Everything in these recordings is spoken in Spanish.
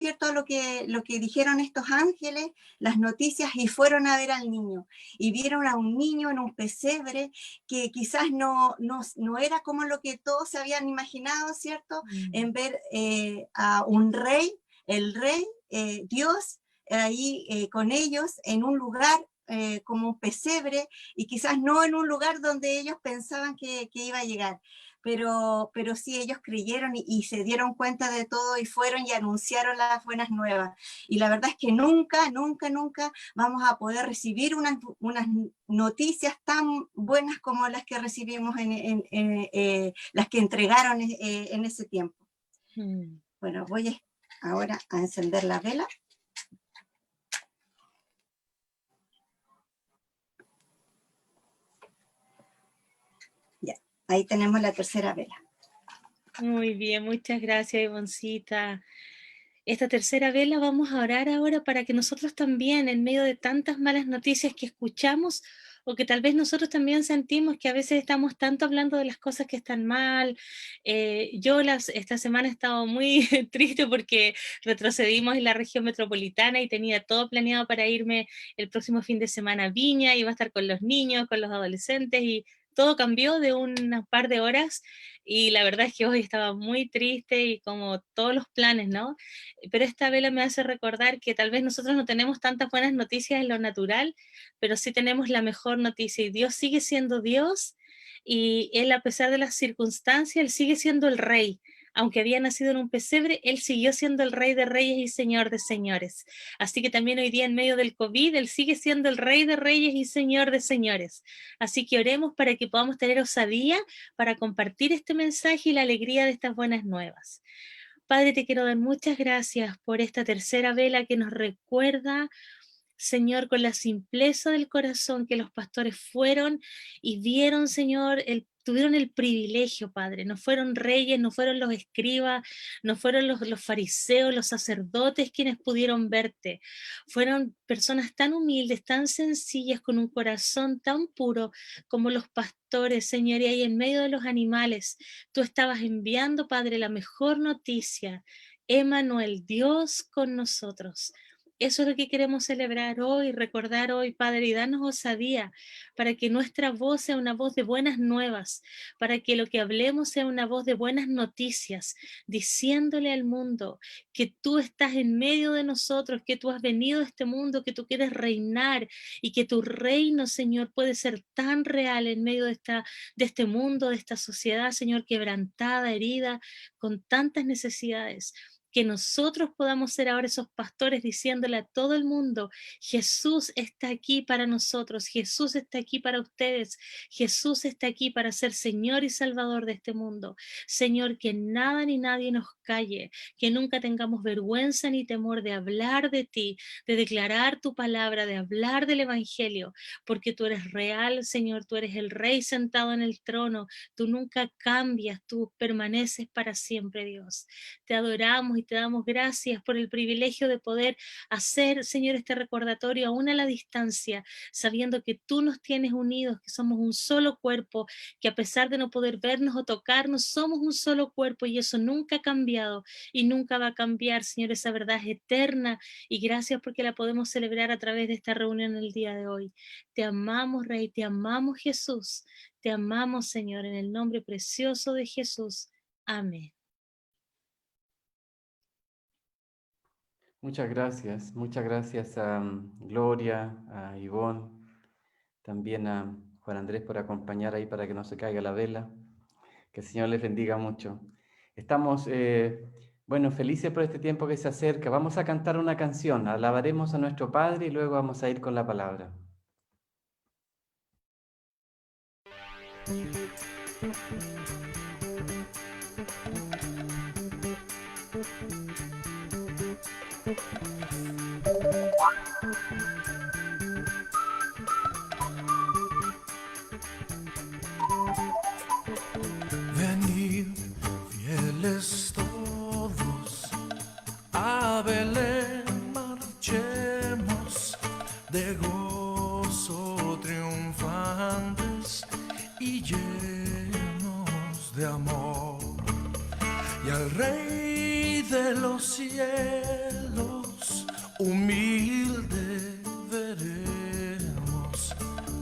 ¿cierto?, lo que dijeron estos ángeles, las noticias, y fueron a ver al niño. Y vieron a un niño en un pesebre que quizás no era como lo que todos se habían imaginado, ¿cierto? En ver a un rey, el rey, Dios, ahí con ellos en un lugar como un pesebre, y quizás no en un lugar donde ellos pensaban que iba a llegar. Pero sí, ellos creyeron y se dieron cuenta de todo y fueron y anunciaron las buenas nuevas. Y la verdad es que nunca, nunca, nunca vamos a poder recibir unas noticias tan buenas como las que recibimos las que entregaron en ese tiempo. Bueno, voy ahora a encender la vela. Ya, ahí tenemos la tercera vela. Muy bien, muchas gracias, Ivoncita. Esta tercera vela vamos a orar ahora para que nosotros también, en medio de tantas malas noticias que escuchamos, o que tal vez nosotros también sentimos que a veces estamos tanto hablando de las cosas que están mal. Esta semana he estado muy triste porque retrocedimos en la región metropolitana y tenía todo planeado para irme el próximo fin de semana a Viña, iba a estar con los niños, con los adolescentes, y todo cambió de un par de horas, y la verdad es que hoy estaba muy triste y como todos los planes, ¿no? Pero esta vela me hace recordar que tal vez nosotros no tenemos tantas buenas noticias en lo natural, pero sí tenemos la mejor noticia, y Dios sigue siendo Dios, y Él, a pesar de las circunstancias, Él sigue siendo el Rey. Aunque había nacido en un pesebre, Él siguió siendo el Rey de Reyes y Señor de Señores. Así que también hoy día, en medio del COVID, Él sigue siendo el Rey de Reyes y Señor de Señores. Así que oremos para que podamos tener osadía para compartir este mensaje y la alegría de estas buenas nuevas. Padre, te quiero dar muchas gracias por esta tercera vela que nos recuerda, Señor, con la simpleza del corazón, que los pastores fueron y vieron, Señor, tuvieron el privilegio, Padre. No fueron reyes, no fueron los escribas, no fueron los fariseos, los sacerdotes quienes pudieron verte. Fueron personas tan humildes, tan sencillas, con un corazón tan puro como los pastores, Señor, y ahí en medio de los animales tú estabas enviando, Padre, la mejor noticia. Emmanuel, Dios con nosotros. Eso es lo que queremos celebrar hoy, recordar hoy, Padre, y darnos osadía para que nuestra voz sea una voz de buenas nuevas, para que lo que hablemos sea una voz de buenas noticias, diciéndole al mundo que tú estás en medio de nosotros, que tú has venido a este mundo, que tú quieres reinar, y que tu reino, Señor, puede ser tan real en medio de este mundo, de esta sociedad, Señor, quebrantada, herida, con tantas necesidades. Que nosotros podamos ser ahora esos pastores diciéndole a todo el mundo: Jesús está aquí para nosotros, Jesús está aquí para ustedes, Jesús está aquí para ser Señor y Salvador de este mundo. Señor, que nada ni nadie nos calle, que nunca tengamos vergüenza ni temor de hablar de ti, de declarar tu palabra, de hablar del Evangelio, porque tú eres real, Señor, tú eres el Rey sentado en el trono, tú nunca cambias, tú permaneces para siempre, Dios. Te adoramos y te damos gracias por el privilegio de poder hacer, Señor, este recordatorio aún a la distancia, sabiendo que tú nos tienes unidos, que somos un solo cuerpo, que a pesar de no poder vernos o tocarnos, somos un solo cuerpo, y eso nunca ha cambiado y nunca va a cambiar, Señor. Esa verdad es eterna, y gracias porque la podemos celebrar a través de esta reunión el día de hoy. Te amamos, Rey, te amamos, Jesús, te amamos, Señor, en el nombre precioso de Jesús. Amén. Muchas gracias a Gloria, a Ivonne, también a Juan Andrés por acompañar ahí para que no se caiga la vela. Que el Señor les bendiga mucho. Estamos, felices por este tiempo que se acerca. Vamos a cantar una canción, alabaremos a nuestro Padre y luego vamos a ir con la palabra. Venid, fieles todos, a Belén marchemos, de gozo triunfantes y llenos de amor, y al Rey de los cielos humilde veremos.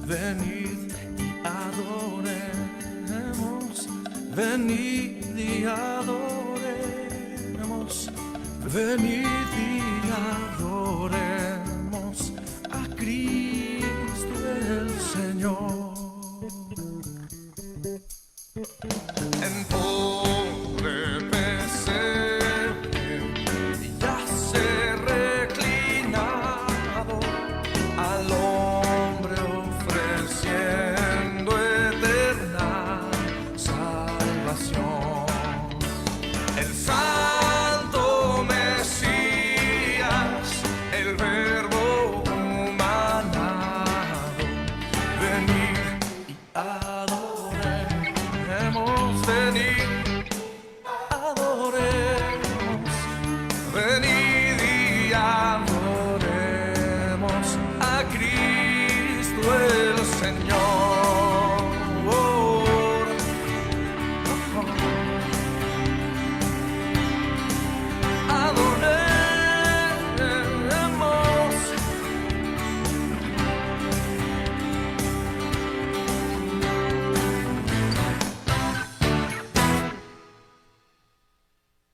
Venid y adoremos, venid y adoremos, venid y adoremos a Cristo el Señor. En pobre pesebre yace reclinado al hombre ofreciendo eterna salvación. El Santo Mesías, el Verbo humanado, venid y adoremos, venid, adoremos, venid y adoremos a Cristo el Señor. Adoremos.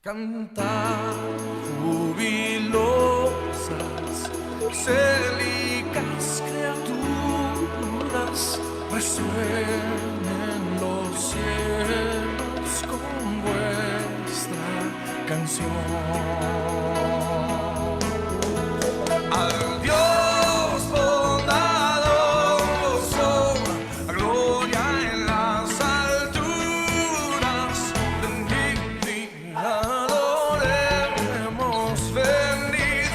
Cantar jubilosas, célicas criaturas, resuenen los cielos con vuestra canción. Al Dios bondadoso, gloria en las alturas, venid y adoremos, venid,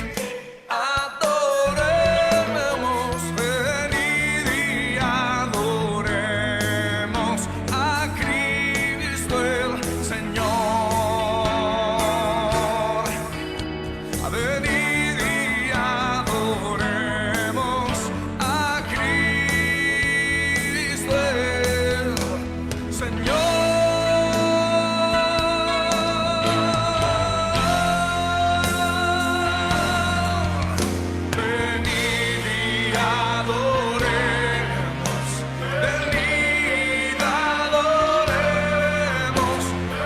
adoremos, venid y adoremos a Cristo el Señor. Venid y adoremos a Cristo el Señor. Venid y adoremos, venid, adoremos,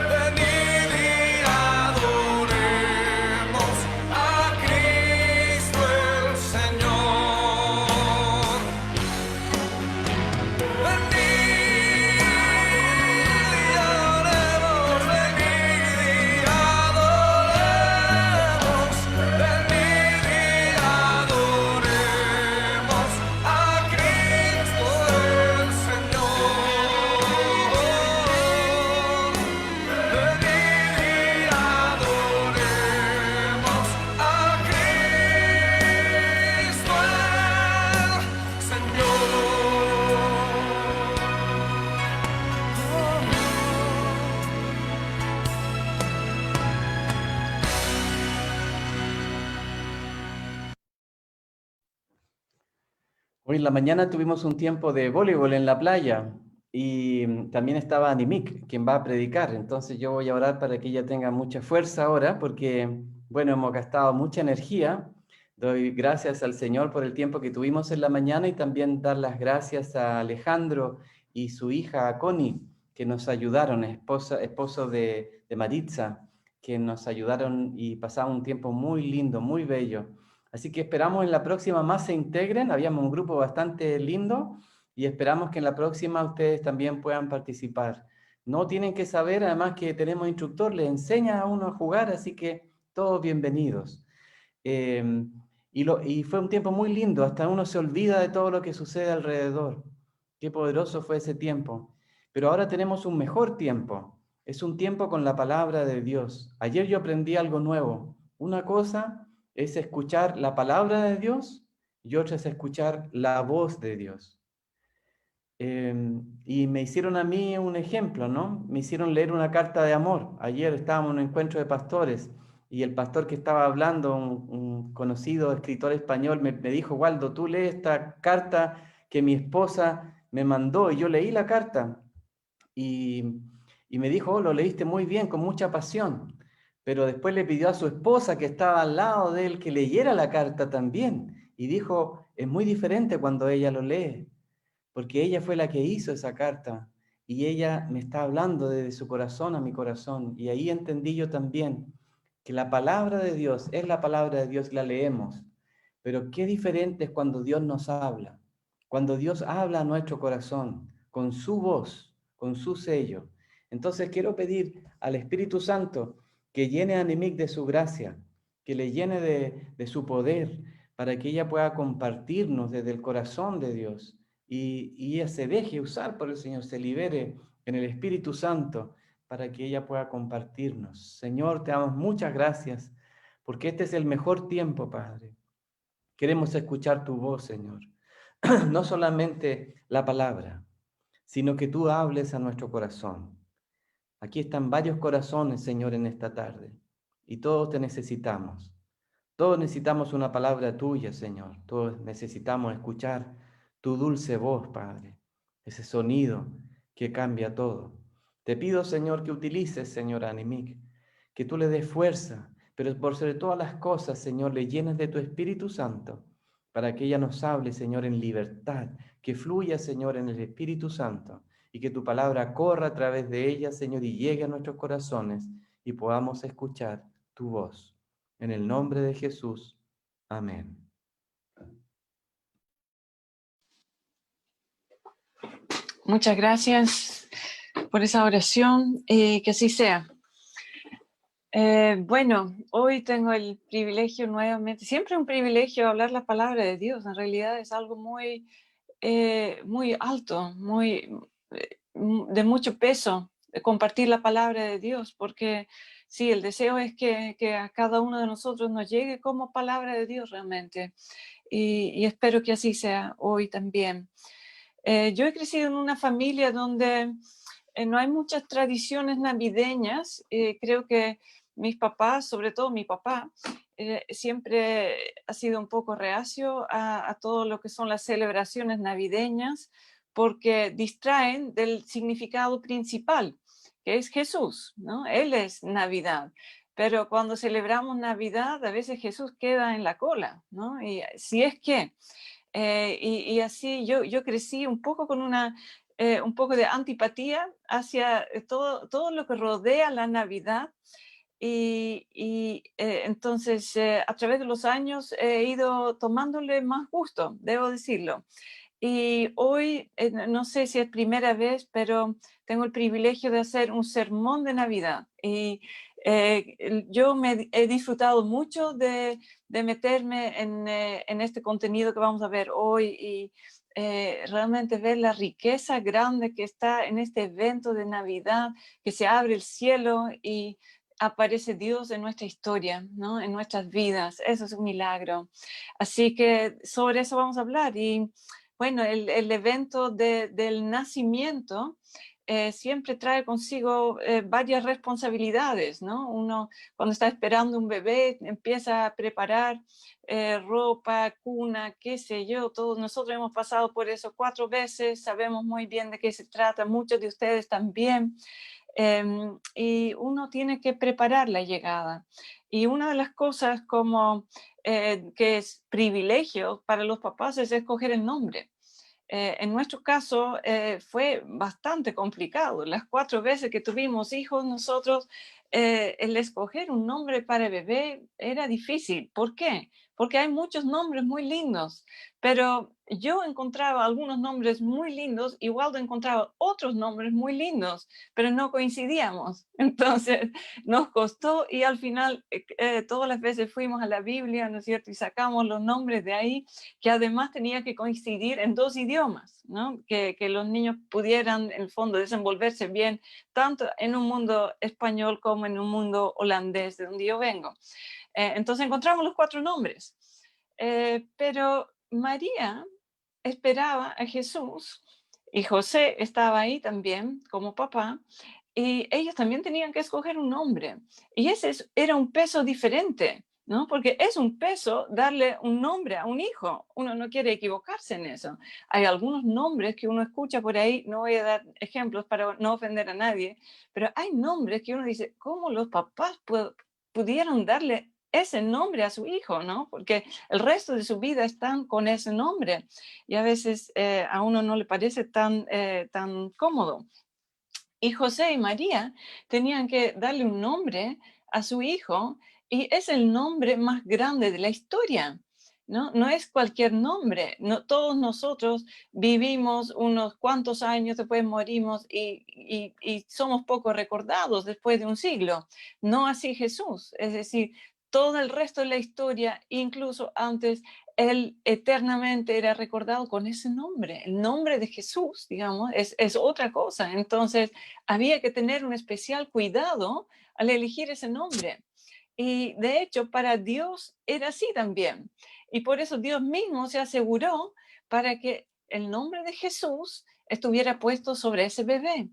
venid y adoremos a Cristo el Señor. Venid y adoremos, venid y adoremos, venid y adoremos a Cristo el Señor. Venid y adoremos a Cristo el Hoy en la mañana tuvimos un tiempo de voleibol en la playa y también estaba Animik, quien va a predicar. Entonces yo voy a orar para que ella tenga mucha fuerza ahora, porque, bueno, hemos gastado mucha energía. Doy gracias al Señor por el tiempo que tuvimos en la mañana y también dar las gracias a Alejandro y su hija Connie, que nos ayudaron, esposo de Maritza, que nos ayudaron y pasamos un tiempo muy lindo, muy bello. Así que esperamos en la próxima más se integren. Habíamos un grupo bastante lindo y esperamos que en la próxima ustedes también puedan participar. No tienen que saber, además que tenemos instructor, les enseña a uno a jugar, así que todos bienvenidos. Y fue un tiempo muy lindo, hasta uno se olvida de todo lo que sucede alrededor. Qué poderoso fue ese tiempo. Pero ahora tenemos un mejor tiempo. Es un tiempo con la palabra de Dios. Ayer yo aprendí algo nuevo. Una cosa es escuchar la palabra de Dios y otra es escuchar la voz de Dios. Y me hicieron a mí un ejemplo, ¿no? Me hicieron leer una carta de amor. Ayer estábamos en un encuentro de pastores y el pastor que estaba hablando, un conocido escritor español, me dijo: Waldo, tú lees esta carta que mi esposa me mandó, y yo leí la carta y me dijo: oh, lo leíste muy bien, con mucha pasión, pero después le pidió a su esposa que estaba al lado de él que leyera la carta también. Y dijo, es muy diferente cuando ella lo lee, porque ella fue la que hizo esa carta y ella me está hablando desde su corazón a mi corazón. Y ahí entendí yo también que la palabra de Dios es la palabra de Dios, la leemos, pero qué diferente es cuando Dios nos habla, cuando Dios habla a nuestro corazón, con su voz, con su sello. Entonces quiero pedir al Espíritu Santo que llene a Nimic de su gracia, que le llene de su poder, para que ella pueda compartirnos desde el corazón de Dios y ella se deje usar por el Señor, se libere en el Espíritu Santo para que ella pueda compartirnos. Señor, te damos muchas gracias porque este es el mejor tiempo, Padre. Queremos escuchar tu voz, Señor. No solamente la palabra, sino que tú hables a nuestro corazón. Aquí están varios corazones, Señor, en esta tarde y todos te necesitamos. Todos necesitamos una palabra tuya, Señor. Todos necesitamos escuchar tu dulce voz, Padre. Ese sonido que cambia todo. Te pido, Señor, que utilices, Señor, a Nimic, que tú le des fuerza, pero por sobre todas las cosas, Señor, le llenes de tu Espíritu Santo, para que ella nos hable, Señor, en libertad, que fluya, Señor, en el Espíritu Santo, y que tu palabra corra a través de ella, Señor, y llegue a nuestros corazones, y podamos escuchar tu voz. En el nombre de Jesús. Amén. Muchas gracias por esa oración y que así sea. Bueno, hoy tengo el privilegio nuevamente, siempre un privilegio hablar la palabra de Dios. En realidad es algo muy, muy alto, de mucho peso, compartir la palabra de Dios, porque sí, el deseo es que a cada uno de nosotros nos llegue como palabra de Dios realmente. Y espero que así sea hoy también. Yo he crecido en una familia donde no hay muchas tradiciones navideñas. Creo que mis papás, sobre todo mi papá, siempre ha sido un poco reacio a todo lo que son las celebraciones navideñas porque distraen del significado principal, que es Jesús, ¿no? Él es Navidad. Pero cuando celebramos Navidad, a veces Jesús queda en la cola, ¿no? Y si es que y así yo crecí un poco con un poco de antipatía hacia todo lo que rodea la Navidad. Entonces, a través de los años he ido tomándole más gusto, debo decirlo. Y hoy, no sé si es primera vez, pero tengo el privilegio de hacer un sermón de Navidad. Y yo he disfrutado mucho de meterme en este contenido que vamos a ver hoy y realmente ver la riqueza grande que está en este evento de Navidad, que se abre el cielo y aparece Dios en nuestra historia, ¿no? En nuestras vidas. Eso es un milagro. Así que sobre eso vamos a hablar. Y bueno, el evento del nacimiento siempre trae consigo varias responsabilidades, ¿no? Uno cuando está esperando un bebé empieza a preparar ropa, cuna, qué sé yo. Todos nosotros hemos pasado por eso 4 veces, sabemos muy bien de qué se trata, muchos de ustedes también. Y uno tiene que preparar la llegada. Y una de las cosas como que es privilegio para los papás es escoger el nombre. En nuestro caso fue bastante complicado. Las 4 veces que tuvimos hijos nosotros, el escoger un nombre para el bebé era difícil. ¿Por qué? Porque hay muchos nombres muy lindos, pero yo encontraba algunos nombres muy lindos, igual encontraba otros nombres muy lindos, pero no coincidíamos. Entonces nos costó y al final todas las veces fuimos a la Biblia, ¿no es cierto? Y sacamos los nombres de ahí, que además tenía que coincidir en 2 idiomas, ¿no? Que los niños pudieran en el fondo desenvolverse bien, tanto en un mundo español como en un mundo holandés, de donde yo vengo. Entonces encontramos los 4 nombres, pero María esperaba a Jesús y José estaba ahí también como papá, y ellos también tenían que escoger un nombre. Y ese era un peso diferente, ¿no? Porque es un peso darle un nombre a un hijo. Uno no quiere equivocarse en eso. Hay algunos nombres que uno escucha por ahí, no voy a dar ejemplos para no ofender a nadie, pero hay nombres que uno dice, ¿cómo los papás pudieron darle ese nombre a su hijo, ¿no? Porque el resto de su vida están con ese nombre y a veces a uno no le parece tan cómodo. Y José y María tenían que darle un nombre a su hijo y es el nombre más grande de la historia. No es cualquier nombre. No, todos nosotros vivimos unos cuantos años, después morimos y somos poco recordados después de un siglo. No así Jesús. Es decir, todo el resto de la historia, incluso antes, él eternamente era recordado con ese nombre. El nombre de Jesús, digamos, es otra cosa. Entonces, había que tener un especial cuidado al elegir ese nombre. Y de hecho, para Dios era así también. Y por eso Dios mismo se aseguró para que el nombre de Jesús estuviera puesto sobre ese bebé.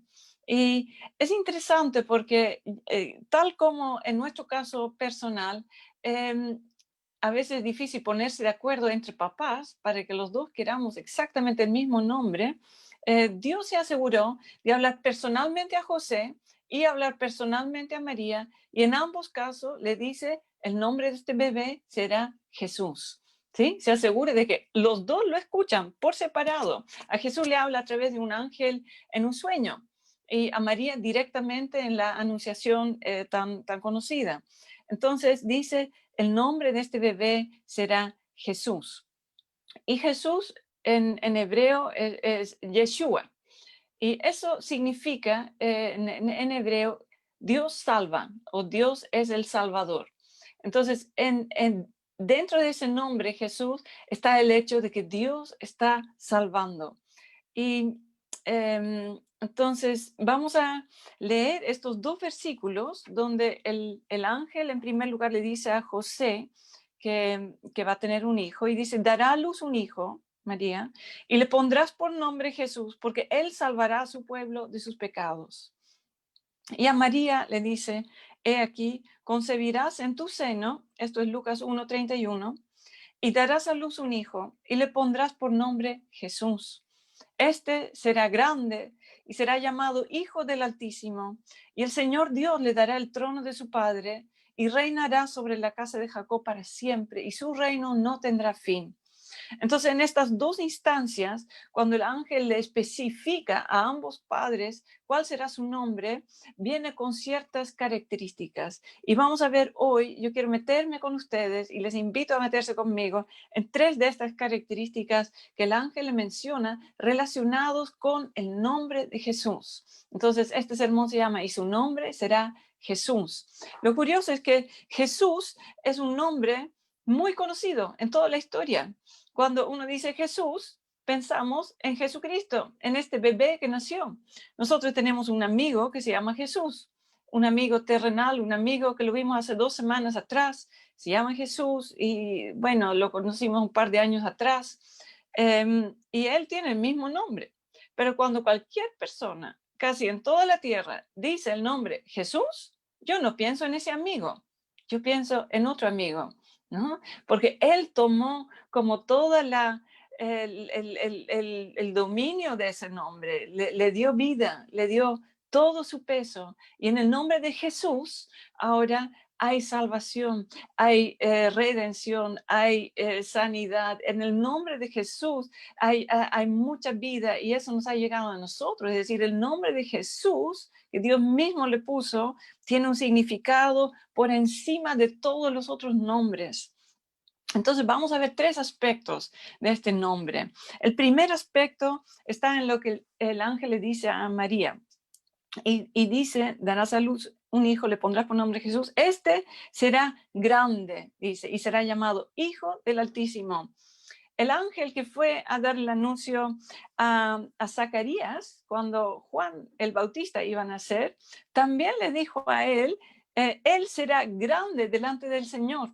Y es interesante porque tal como en nuestro caso personal, a veces es difícil ponerse de acuerdo entre papás para que los dos queramos exactamente el mismo nombre. Dios se aseguró de hablar personalmente a José y hablar personalmente a María, y en ambos casos le dice el nombre de este bebé será Jesús. ¿Sí? Se asegura de que los dos lo escuchan por separado. A Jesús le habla a través de un ángel en un sueño y a María directamente en la anunciación tan conocida. Entonces dice, el nombre de este bebé será Jesús. Y Jesús en hebreo es Yeshua. Y eso significa en hebreo Dios salva o Dios es el Salvador. Entonces, dentro de ese nombre Jesús está el hecho de que Dios está salvando. Y entonces vamos a leer estos dos versículos donde el ángel en primer lugar le dice a José que va a tener un hijo y dice, dará a luz un hijo, María, y le pondrás por nombre Jesús, porque él salvará a su pueblo de sus pecados. Y a María le dice, he aquí, concebirás en tu seno, esto es Lucas 1:31, y darás a luz un hijo, y le pondrás por nombre Jesús. Este será grande y será llamado Hijo del Altísimo, y el Señor Dios le dará el trono de su padre, y reinará sobre la casa de Jacob para siempre, y su reino no tendrá fin. Entonces, en estas dos instancias, cuando el ángel le especifica a ambos padres cuál será su nombre, viene con ciertas características. Y vamos a ver hoy, yo quiero meterme con ustedes y les invito a meterse conmigo en tres de estas características que el ángel le menciona relacionados con el nombre de Jesús. Entonces, este sermón se llama, y su nombre será Jesús. Lo curioso es que Jesús es un nombre muy conocido en toda la historia. Cuando uno dice Jesús, pensamos en Jesucristo, en este bebé que nació. Nosotros tenemos un amigo que se llama Jesús, un amigo terrenal, un amigo que lo vimos hace 2 semanas atrás, se llama Jesús y bueno, lo conocimos un par de años atrás y él tiene el mismo nombre. Pero cuando cualquier persona, casi en toda la tierra, dice el nombre Jesús, yo no pienso en ese amigo, yo pienso en otro amigo, ¿no? Porque él tomó como toda el dominio de ese nombre, le dio vida, le dio todo su peso. Y en el nombre de Jesús ahora hay salvación, hay redención, hay sanidad. En el nombre de Jesús hay mucha vida y eso nos ha llegado a nosotros. Es decir, el nombre de Jesús que Dios mismo le puso tiene un significado por encima de todos los otros nombres. Entonces vamos a ver 3 aspectos de este nombre. El primer aspecto está en lo que el ángel le dice a María. Y dice, darás a luz un hijo, le pondrás por nombre Jesús. Este será grande, dice, y será llamado Hijo del Altísimo. El ángel que fue a dar el anuncio a Zacarías cuando Juan el Bautista iba a nacer, también le dijo a él será grande delante del Señor.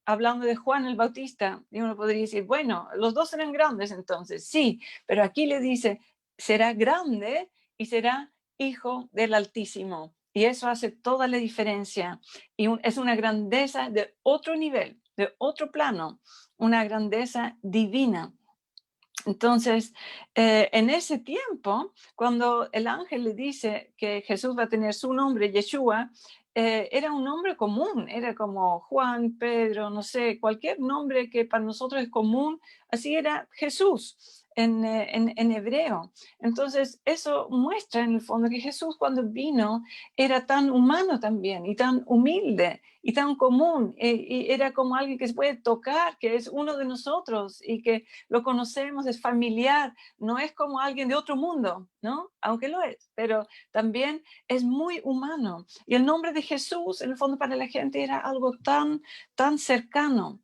Hablando de Juan el Bautista, y uno podría decir, bueno, los dos serán grandes entonces, sí, pero aquí le dice, será grande y será Hijo del Altísimo. Y eso hace toda la diferencia. Y es una grandeza de otro nivel, de otro plano, una grandeza divina. Entonces, en ese tiempo, cuando el ángel le dice que Jesús va a tener su nombre, Yeshua, era un nombre común, era como Juan, Pedro, no sé, cualquier nombre que para nosotros es común, así era Jesús en hebreo. Entonces, eso muestra en el fondo que Jesús cuando vino era tan humano también y tan humilde y tan común, y era como alguien que se puede tocar, que es uno de nosotros y que lo conocemos, es familiar, no es como alguien de otro mundo, ¿no? Aunque lo es, pero también es muy humano. Y el nombre de Jesús, en el fondo, para la gente era algo tan, tan cercano.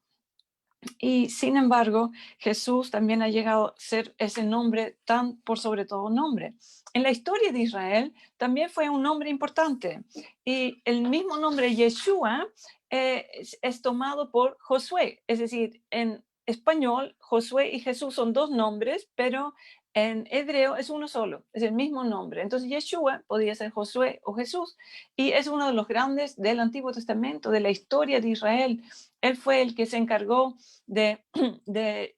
Y sin embargo, Jesús también ha llegado a ser ese nombre tan por sobre todo nombre. En la historia de Israel también fue un nombre importante. Y el mismo nombre Yeshua es tomado por Josué. Es decir, en español, Josué y Jesús son dos nombres, pero en hebreo es uno solo, es el mismo nombre. Entonces Yeshua podía ser Josué o Jesús. Y es uno de los grandes del Antiguo Testamento, de la historia de Israel. Él fue el que se encargó de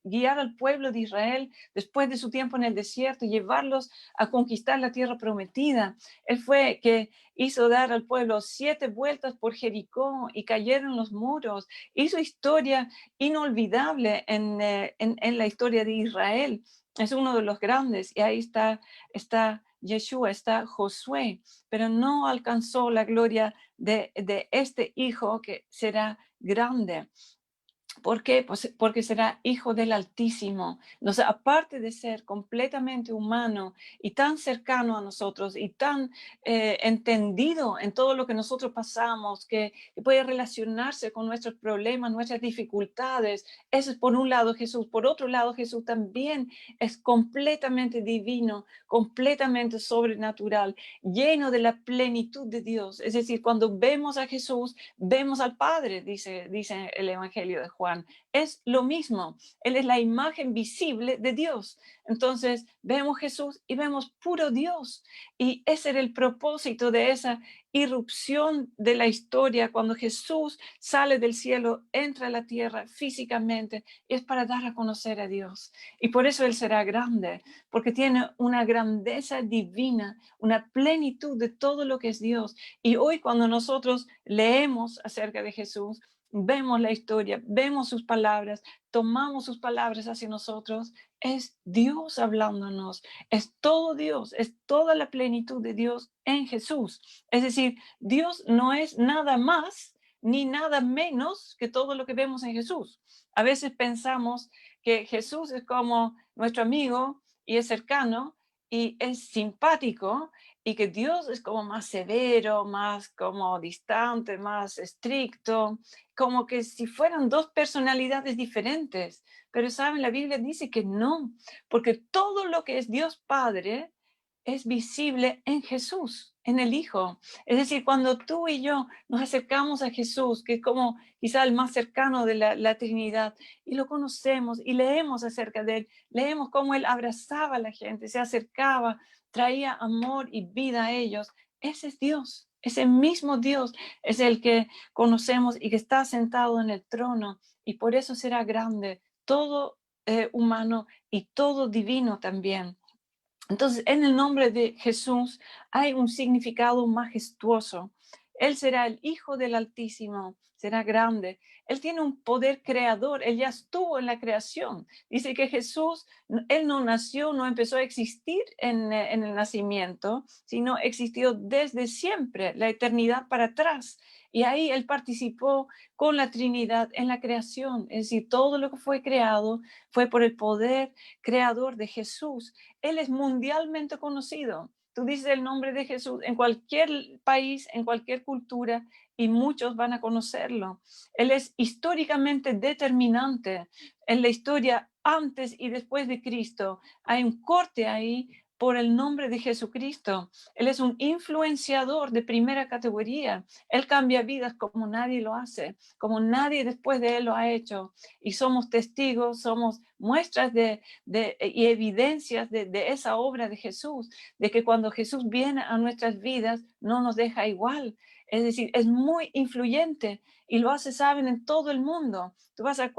guiar al pueblo de Israel después de su tiempo en el desierto y llevarlos a conquistar la tierra prometida. Él fue que hizo dar al pueblo 7 vueltas por Jericó y cayeron los muros. Hizo historia inolvidable en la historia de Israel. Es uno de los grandes y ahí está Yeshua, está Josué, pero no alcanzó la gloria de este hijo que será grande. ¿Por qué? Pues porque será hijo del Altísimo. Entonces, aparte de ser completamente humano y tan cercano a nosotros y tan entendido en todo lo que nosotros pasamos, que puede relacionarse con nuestros problemas, nuestras dificultades, eso es por un lado Jesús. Por otro lado, Jesús también es completamente divino, completamente sobrenatural, lleno de la plenitud de Dios. Es decir, cuando vemos a Jesús, vemos al Padre, dice el Evangelio de Juan. Es lo mismo. Él es la imagen visible de Dios. Entonces vemos Jesús y vemos puro Dios. Y ese era el propósito de esa irrupción de la historia cuando Jesús sale del cielo, entra a la tierra físicamente, es para dar a conocer a Dios. Y por eso Él será grande, porque tiene una grandeza divina, una plenitud de todo lo que es Dios. Y hoy cuando nosotros leemos acerca de Jesús, vemos la historia, vemos sus palabras, tomamos sus palabras hacia nosotros, es Dios hablándonos, es todo Dios, es toda la plenitud de Dios en Jesús. Es decir, Dios no es nada más ni nada menos que todo lo que vemos en Jesús. A veces pensamos que Jesús es como nuestro amigo y es cercano y es simpático, y que Dios es como más severo, más como distante, más estricto, como que si fueran dos personalidades diferentes. Pero saben, la Biblia dice que no, porque todo lo que es Dios Padre es visible en Jesús, en el Hijo. Es decir, cuando tú y yo nos acercamos a Jesús, que es como quizá el más cercano de la Trinidad, y lo conocemos y leemos acerca de Él, leemos cómo Él abrazaba a la gente, se acercaba, traía amor y vida a ellos. Ese es Dios, ese mismo Dios es el que conocemos y que está sentado en el trono, y por eso será grande, todo humano y todo divino también. Entonces, en el nombre de Jesús hay un significado majestuoso. Él será el Hijo del Altísimo, será grande. Él tiene un poder creador, él ya estuvo en la creación. Dice que Jesús, él no nació, no empezó a existir en el nacimiento, sino existió desde siempre, la eternidad para atrás. Y ahí él participó con la Trinidad en la creación. Es decir, todo lo que fue creado fue por el poder creador de Jesús. Él es mundialmente conocido. Tú dices el nombre de Jesús en cualquier país, en cualquier cultura, y muchos van a conocerlo. Él es históricamente determinante en la historia antes y después de Cristo. Hay un corte ahí por el nombre de Jesucristo. Él es un influenciador de primera categoría. Él cambia vidas como nadie lo hace, como nadie después de él lo ha hecho. Y somos testigos, somos muestras y evidencias de esa obra de Jesús, de que cuando Jesús viene a nuestras vidas no nos deja igual. Es decir, es muy influyente y lo hace, saben, en todo el mundo. Tú vas a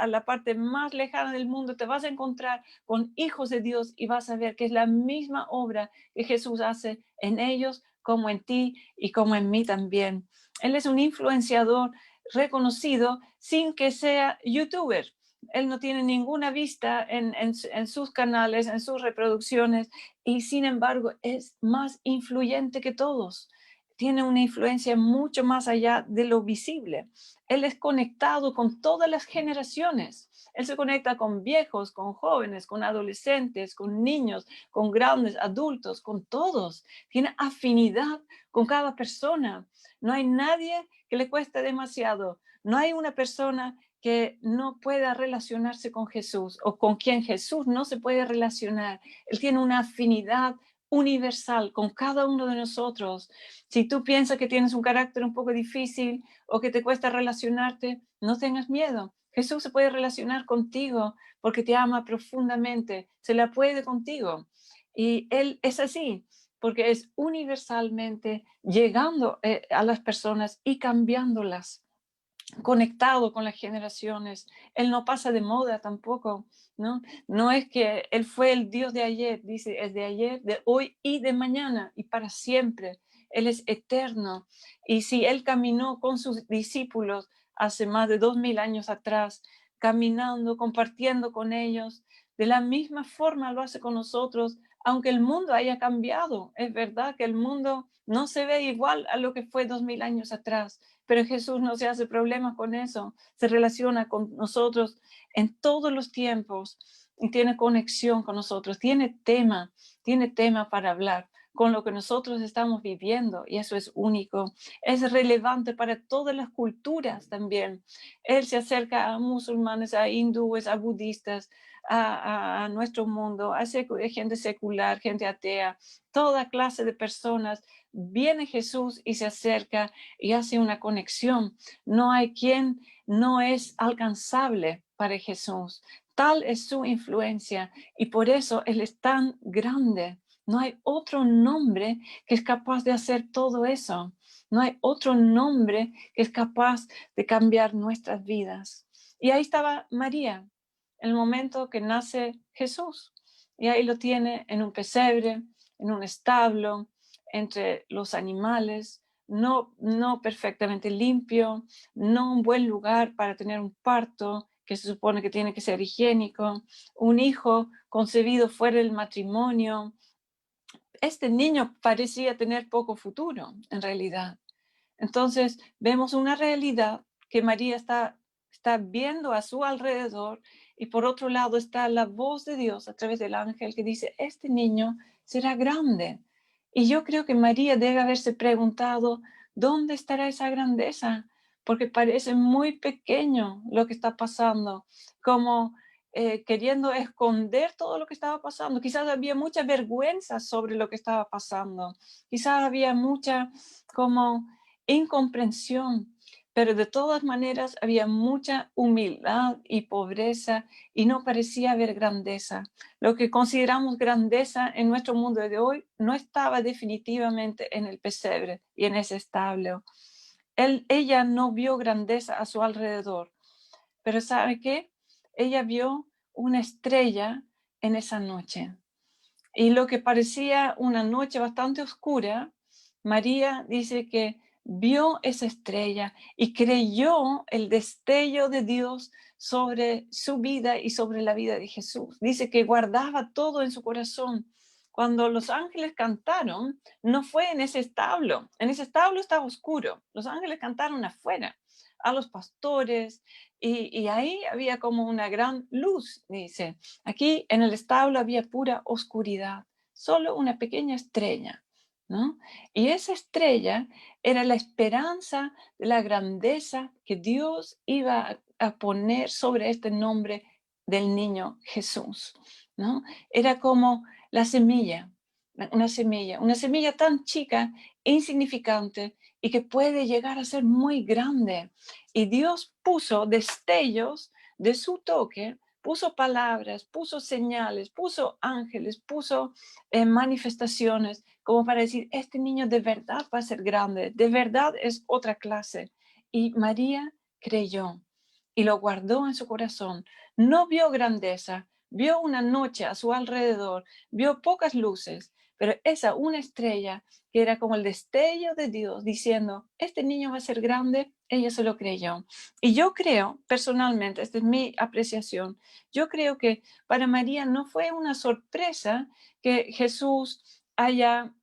la parte más lejana del mundo, te vas a encontrar con hijos de Dios y vas a ver que es la misma obra que Jesús hace en ellos, como en ti y como en mí también. Él es un influenciador reconocido sin que sea youtuber. Él no tiene ninguna vista en sus canales, en sus reproducciones, y sin embargo es más influyente que todos. Tiene una influencia mucho más allá de lo visible. Él es conectado con todas las generaciones. Él se conecta con viejos, con jóvenes, con adolescentes, con niños, con grandes, adultos, con todos. Tiene afinidad con cada persona. No hay nadie que le cueste demasiado. No hay una persona que no pueda relacionarse con Jesús o con quien Jesús no se puede relacionar. Él tiene una afinidad universal con cada uno de nosotros. Si tú piensas que tienes un carácter un poco difícil o que te cuesta relacionarte, no tengas miedo. Jesús se puede relacionar contigo porque te ama profundamente, se la puede contigo. Y Él es así, porque es universalmente llegando a las personas y cambiándolas, conectado con las generaciones. Él no pasa de moda tampoco, ¿no? No es que Él fue el Dios de ayer, dice, es de ayer, de hoy y de mañana y para siempre. Él es eterno. Y si Él caminó con sus discípulos hace más de 2000 años atrás, caminando, compartiendo con ellos, de la misma forma lo hace con nosotros, aunque el mundo haya cambiado. Es verdad que el mundo no se ve igual a lo que fue 2000 años atrás, pero Jesús no se hace problemas con eso, se relaciona con nosotros en todos los tiempos y tiene conexión con nosotros, tiene tema para hablar con lo que nosotros estamos viviendo, y eso es único, es relevante para todas las culturas también. Él se acerca a musulmanes, a hindúes, a budistas, a nuestro mundo, a gente secular, gente atea, toda clase de personas. Viene Jesús y se acerca y hace una conexión. No hay quien no es alcanzable para Jesús. Tal es su influencia y por eso Él es tan grande. No hay otro nombre que es capaz de hacer todo eso. No hay otro nombre que es capaz de cambiar nuestras vidas. Y ahí estaba María, en el momento que nace Jesús. Y ahí lo tiene en un pesebre, en un establo, entre los animales, no perfectamente limpio, no un buen lugar para tener un parto, que se supone que tiene que ser higiénico, un hijo concebido fuera del matrimonio. Este niño parecía tener poco futuro, en realidad. Entonces, vemos una realidad que María está viendo a su alrededor, y por otro lado está la voz de Dios a través del ángel que dice, este niño será grande. Y yo creo que María debe haberse preguntado, ¿dónde estará esa grandeza? Porque parece muy pequeño lo que está pasando, como queriendo esconder todo lo que estaba pasando. Quizás había mucha vergüenza sobre lo que estaba pasando. Quizás había mucha como incomprensión, pero de todas maneras había mucha humildad y pobreza y no parecía haber grandeza. Lo que consideramos grandeza en nuestro mundo de hoy no estaba definitivamente en el pesebre y en ese establo. Ella no vio grandeza a su alrededor, pero ¿sabe qué? Ella vio una estrella en esa noche. Y lo que parecía una noche bastante oscura, María dice que vio esa estrella y creyó el destello de Dios sobre su vida y sobre la vida de Jesús. Dice que guardaba todo en su corazón. Cuando los ángeles cantaron, no fue en ese establo estaba oscuro. Los ángeles cantaron afuera, a los pastores, y ahí había como una gran luz, dice. Aquí en el establo había pura oscuridad, solo una pequeña estrella, ¿no? Y esa estrella era la esperanza de la grandeza que Dios iba a poner sobre este nombre del niño Jesús, ¿no? Era como la semilla, una semilla tan chica, insignificante, y que puede llegar a ser muy grande. Y Dios puso destellos de su toque puso palabras, puso señales, puso ángeles, puso manifestaciones, como para decir, este niño de verdad va a ser grande, de verdad es otra clase. Y María creyó y lo guardó en su corazón. No vio grandeza, vio una noche a su alrededor, vio pocas luces, pero esa una estrella que era como el destello de Dios diciendo, este niño va a ser grande, ella se lo creyó. Y yo creo, personalmente, esta es mi apreciación, yo creo que para María no fue una sorpresa que Jesús haya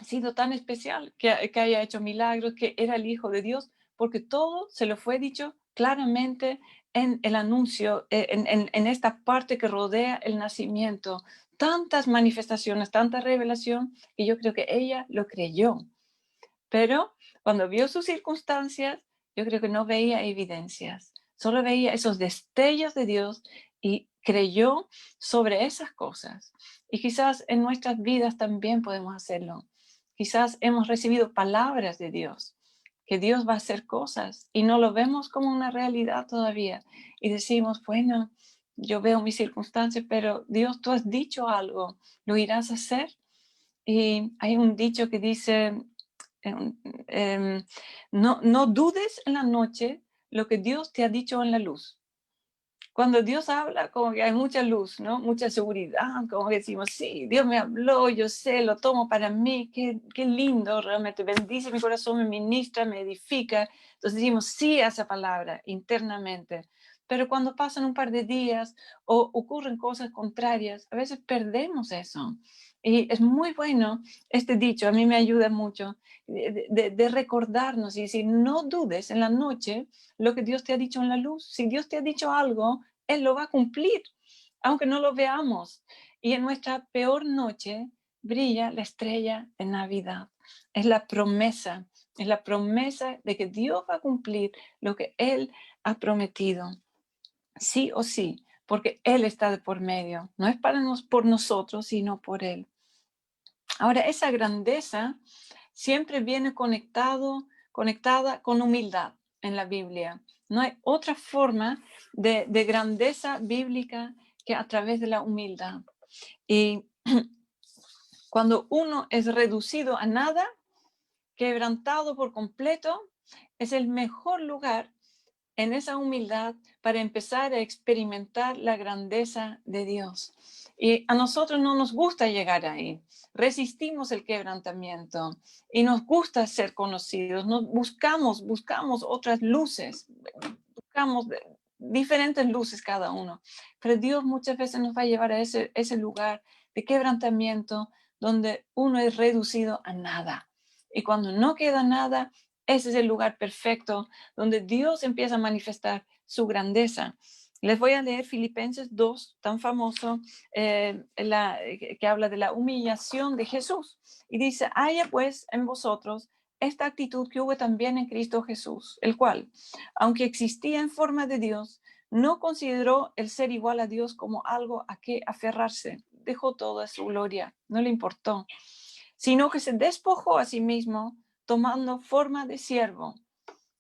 sido tan especial, que haya hecho milagros, que era el Hijo de Dios, porque todo se lo fue dicho claramente en el anuncio, en esta parte que rodea el nacimiento. Tantas manifestaciones, tanta revelación, que yo creo que ella lo creyó. Pero cuando vio sus circunstancias, yo creo que no veía evidencias, solo veía esos destellos de Dios y creyó sobre esas cosas. Y quizás en nuestras vidas también podemos hacerlo. Quizás hemos recibido palabras de Dios, que Dios va a hacer cosas y no lo vemos como una realidad todavía. Y decimos, bueno, yo veo mis circunstancias, pero Dios, tú has dicho algo, ¿lo irás a hacer? Y hay un dicho que dice, no dudes en la noche lo que Dios te ha dicho en la luz. Cuando Dios habla, como que hay mucha luz, ¿no? Mucha seguridad, como que decimos, sí, Dios me habló, yo sé, lo tomo para mí, qué lindo, realmente bendice mi corazón, me ministra, me edifica. Entonces decimos sí a esa palabra internamente. Pero cuando pasan un par de días o ocurren cosas contrarias, a veces perdemos eso. Y es muy bueno este dicho, a mí me ayuda mucho, de recordarnos y decir, no dudes en la noche lo que Dios te ha dicho en la luz. Si Dios te ha dicho algo, Él lo va a cumplir, aunque no lo veamos. Y en nuestra peor noche brilla la estrella de Navidad. Es la promesa de que Dios va a cumplir lo que Él ha prometido. Sí o sí, porque Él está de por medio. No es por nosotros, sino por Él. Ahora, esa grandeza siempre viene conectada con humildad en la Biblia. No hay otra forma de grandeza bíblica que a través de la humildad. Y cuando uno es reducido a nada, quebrantado por completo, es el mejor lugar en esa humildad para empezar a experimentar la grandeza de Dios. Y a nosotros no nos gusta llegar ahí. Resistimos el quebrantamiento y nos gusta ser conocidos. Buscamos otras luces, buscamos diferentes luces cada uno. Pero Dios muchas veces nos va a llevar a ese lugar de quebrantamiento donde uno es reducido a nada. Y cuando no queda nada, ese es el lugar perfecto donde Dios empieza a manifestar su grandeza. Les voy a leer Filipenses 2, tan famoso, que habla de la humillación de Jesús. Y dice, haya pues en vosotros esta actitud que hubo también en Cristo Jesús, el cual, aunque existía en forma de Dios, no consideró el ser igual a Dios como algo a que aferrarse. Dejó toda su gloria, no le importó, sino que se despojó a sí mismo, tomando forma de siervo,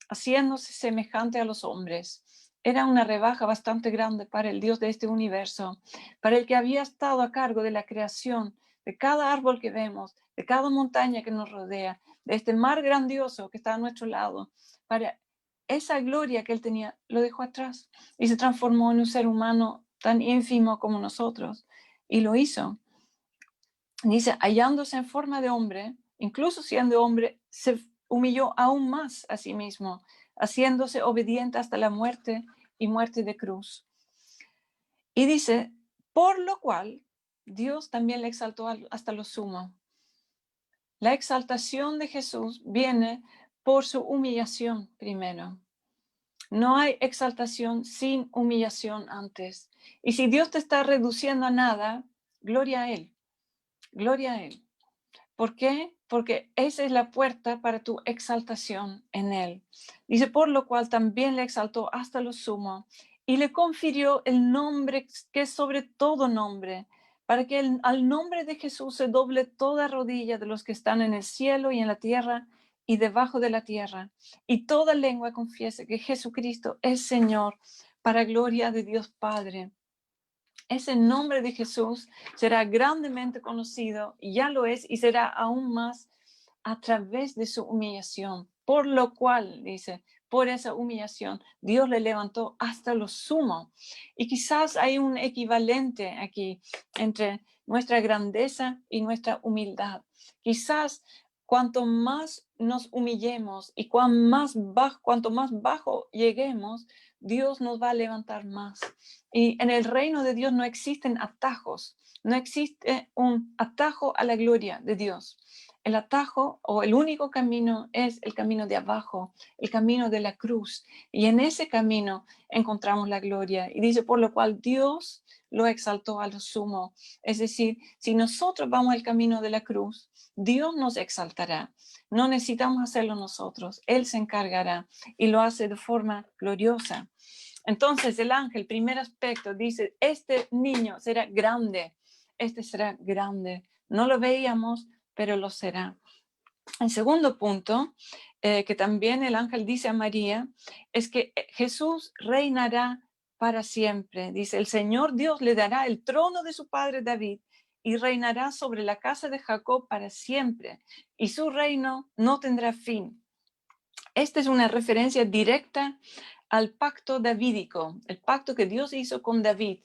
haciéndose semejante a los hombres. Era una rebaja bastante grande para el Dios de este universo, para el que había estado a cargo de la creación, de cada árbol que vemos, de cada montaña que nos rodea, de este mar grandioso que está a nuestro lado. Para esa gloria que él tenía, lo dejó atrás y se transformó en un ser humano tan ínfimo como nosotros. Y lo hizo. Dice, hallándose en forma de hombre, incluso siendo hombre, se humilló aún más a sí mismo, haciéndose obediente hasta la muerte y muerte de cruz. Y dice, por lo cual Dios también le exaltó hasta lo sumo. La exaltación de Jesús viene por su humillación primero. No hay exaltación sin humillación antes. Y si Dios te está reduciendo a nada, gloria a Él. Gloria a Él. ¿Por qué? Porque esa es la puerta para tu exaltación en Él. Dice, por lo cual también le exaltó hasta lo sumo y le confirió el nombre que es sobre todo nombre, para que al nombre de Jesús se doble toda rodilla de los que están en el cielo y en la tierra y debajo de la tierra, y toda lengua confiese que Jesucristo es Señor, para gloria de Dios Padre. ese nombre de Jesús será grandemente conocido, y ya lo es, y será aún más a través de su humillación. Por lo cual, dice, por esa humillación, Dios le levantó hasta lo sumo. Y quizás hay un equivalente aquí entre nuestra grandeza y nuestra humildad. Quizás cuanto más nos humillemos y cuanto más bajo lleguemos, Dios nos va a levantar más. Y en el reino de Dios no existen atajos, no existe un atajo a la gloria de Dios. El atajo o el único camino es el camino de abajo, el camino de la cruz. Y en ese camino encontramos la gloria. Y dice, por lo cual Dios lo exaltó a lo sumo. Es decir, si nosotros vamos al camino de la cruz, Dios nos exaltará. No necesitamos hacerlo nosotros. Él se encargará y lo hace de forma gloriosa. Entonces el ángel, primer aspecto, dice, este niño será grande. Este será grande. No lo veíamos, pero lo será. El segundo punto, que también el ángel dice a María, es que Jesús reinará para siempre. Dice, el Señor Dios le dará el trono de su padre David y reinará sobre la casa de Jacob para siempre, y su reino no tendrá fin. Esta es una referencia directa al pacto davídico, el pacto que Dios hizo con David.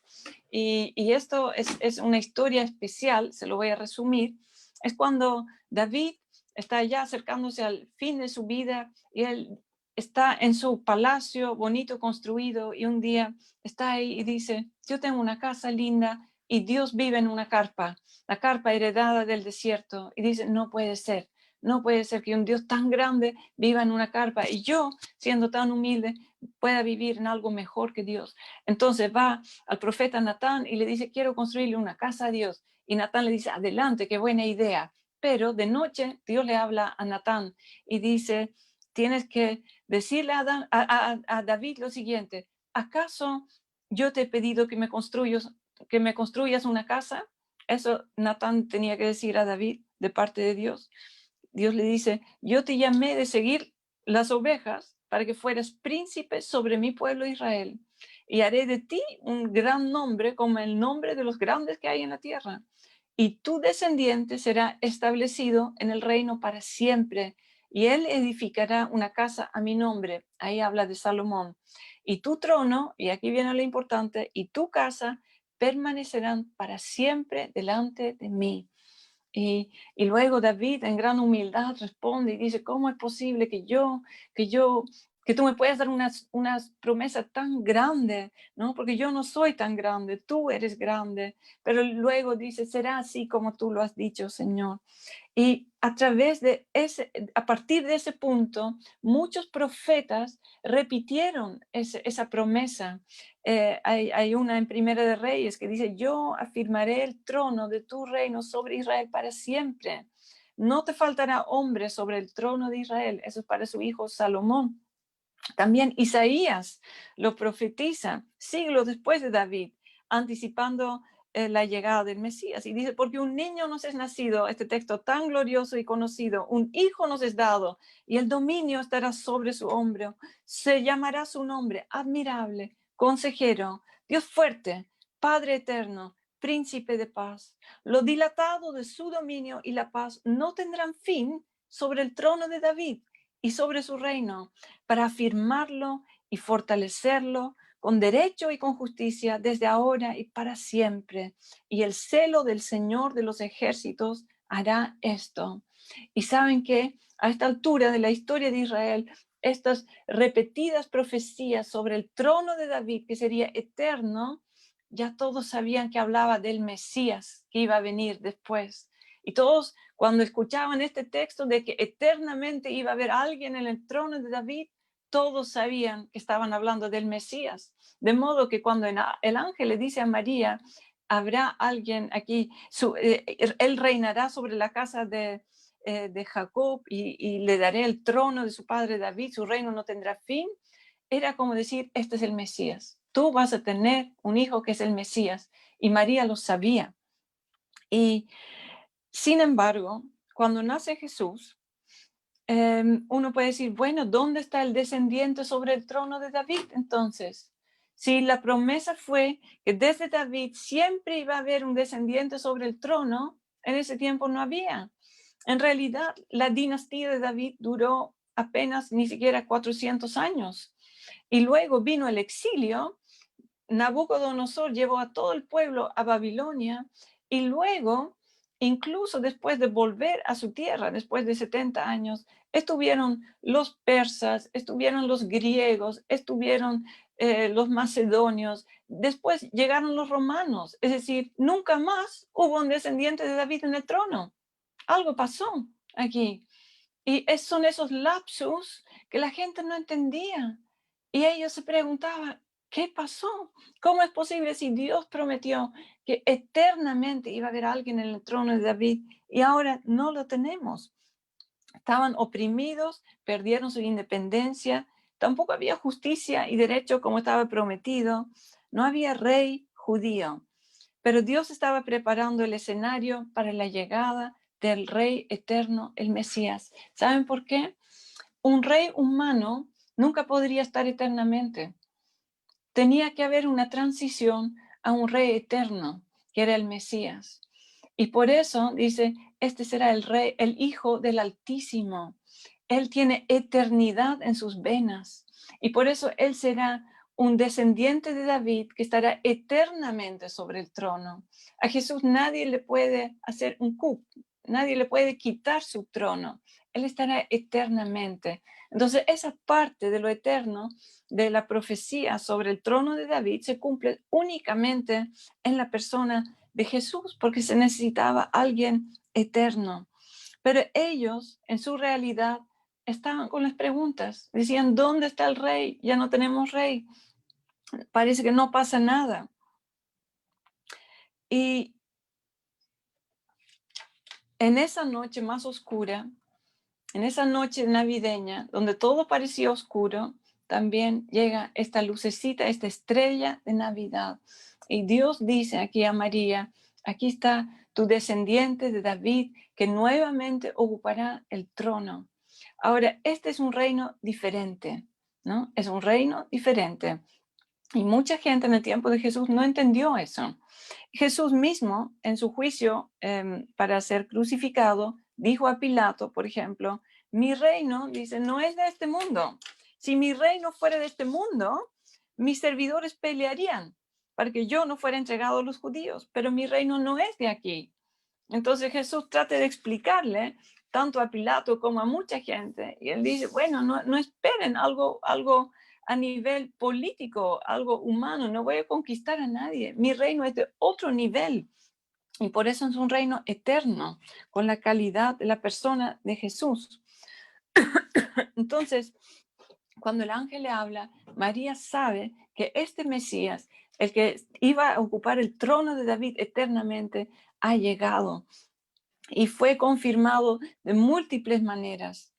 Y esto es una historia especial, se lo voy a resumir. Es cuando David está ya acercándose al fin de su vida y él está en su palacio bonito construido, y un día está ahí y dice, yo tengo una casa linda y Dios vive en una carpa, la carpa heredada del desierto. Y dice, no puede ser. No puede ser que un Dios tan grande viva en una carpa y yo, siendo tan humilde, pueda vivir en algo mejor que Dios. Entonces va al profeta Natán y le dice, quiero construirle una casa a Dios. Y Natán le dice, adelante, qué buena idea. Pero de noche Dios le habla a Natán y dice, tienes que decirle a David lo siguiente, ¿acaso yo te he pedido que me construyas una casa? Eso Natán tenía que decir a David de parte de Dios. Dios le dice, yo te llamé de seguir las ovejas para que fueras príncipe sobre mi pueblo Israel, y haré de ti un gran nombre como el nombre de los grandes que hay en la tierra. Y tu descendiente será establecido en el reino para siempre, y él edificará una casa a mi nombre. Ahí habla de Salomón. Y tu trono, y aquí viene lo importante, y tu casa permanecerán para siempre delante de mí. Y luego David en gran humildad responde y dice, ¿cómo es posible que tú me puedas dar unas promesas tan grandes? ¿No? Porque yo no soy tan grande, tú eres grande. Pero luego dice, será así como tú lo has dicho, Señor. Y a partir de ese punto, muchos profetas repitieron esa promesa. Hay una en Primera de Reyes que dice, yo afirmaré el trono de tu reino sobre Israel para siempre. No te faltará hombre sobre el trono de Israel. Eso es para su hijo Salomón. También Isaías lo profetiza siglos después de David, anticipando la llegada del Mesías. Y dice, porque un niño nos es nacido, este texto tan glorioso y conocido, un hijo nos es dado, y el dominio estará sobre su hombro. Se llamará su nombre admirable, consejero, Dios fuerte, Padre eterno, príncipe de paz. Lo dilatado de su dominio y la paz no tendrán fin sobre el trono de David y sobre su reino, para afirmarlo y fortalecerlo con derecho y con justicia desde ahora y para siempre. Y el celo del Señor de los ejércitos hará esto. Y saben que a esta altura de la historia de Israel, estas repetidas profecías sobre el trono de David, que sería eterno, ya todos sabían que hablaba del Mesías que iba a venir después. Y todos, cuando escuchaban este texto de que eternamente iba a haber alguien en el trono de David, todos sabían que estaban hablando del Mesías. De modo que cuando el ángel le dice a María, habrá alguien aquí, él reinará sobre la casa de Jacob y le daré el trono de su padre David, su reino no tendrá fin, era como decir, este es el Mesías. Tú vas a tener un hijo que es el Mesías. Y María lo sabía. Y sin embargo, cuando nace Jesús, uno puede decir, bueno, ¿dónde está el descendiente sobre el trono de David entonces? Si la promesa fue que desde David siempre iba a haber un descendiente sobre el trono, en ese tiempo no había. En realidad, la dinastía de David duró apenas ni siquiera 400 años. Y luego vino el exilio. Nabucodonosor llevó a todo el pueblo a Babilonia y luego, incluso después de volver a su tierra, después de 70 años, estuvieron los persas, estuvieron los griegos, estuvieron los macedonios, después llegaron los romanos, es decir, nunca más hubo un descendiente de David en el trono. Algo pasó aquí. Y son esos lapsus que la gente no entendía. Y ellos se preguntaban, ¿qué pasó? ¿Cómo es posible si Dios prometió que eternamente iba a haber alguien en el trono de David y ahora no lo tenemos? Estaban oprimidos, perdieron su independencia, tampoco había justicia y derecho como estaba prometido, no había rey judío. Pero Dios estaba preparando el escenario para la llegada del Rey eterno, el Mesías. ¿Saben por qué? Un rey humano nunca podría estar eternamente. Tenía que haber una transición a un rey eterno, que era el Mesías. Y por eso dice, este será el rey, el Hijo del Altísimo. Él tiene eternidad en sus venas. Y por eso él será un descendiente de David que estará eternamente sobre el trono. A Jesús nadie le puede hacer un coup, nadie le puede quitar su trono. Él estará eternamente. Entonces, esa parte de lo eterno, de la profecía sobre el trono de David, se cumple únicamente en la persona de Jesús, porque se necesitaba alguien eterno. Pero ellos, en su realidad, estaban con las preguntas. Decían, ¿dónde está el rey? Ya no tenemos rey. Parece que no pasa nada. Y en esa noche más oscura, en esa noche navideña, donde todo parecía oscuro, también llega esta lucecita, esta estrella de Navidad. Y Dios dice aquí a María, aquí está tu descendiente de David, que nuevamente ocupará el trono. Ahora, este es un reino diferente, ¿no? Es un reino diferente. Y mucha gente en el tiempo de Jesús no entendió eso. Jesús mismo, en su juicio para ser crucificado, dijo a Pilato, por ejemplo, mi reino, dice, no es de este mundo. Si mi reino fuera de este mundo, mis servidores pelearían para que yo no fuera entregado a los judíos, pero mi reino no es de aquí. Entonces Jesús trata de explicarle tanto a Pilato como a mucha gente, y él dice, bueno, no esperen algo a nivel político, algo humano, no voy a conquistar a nadie, mi reino es de otro nivel, y por eso es un reino eterno, con la calidad de la persona de Jesús. Entonces, cuando el ángel le habla, María sabe que este Mesías, el que iba a ocupar el trono de David eternamente, ha llegado y fue confirmado de múltiples maneras.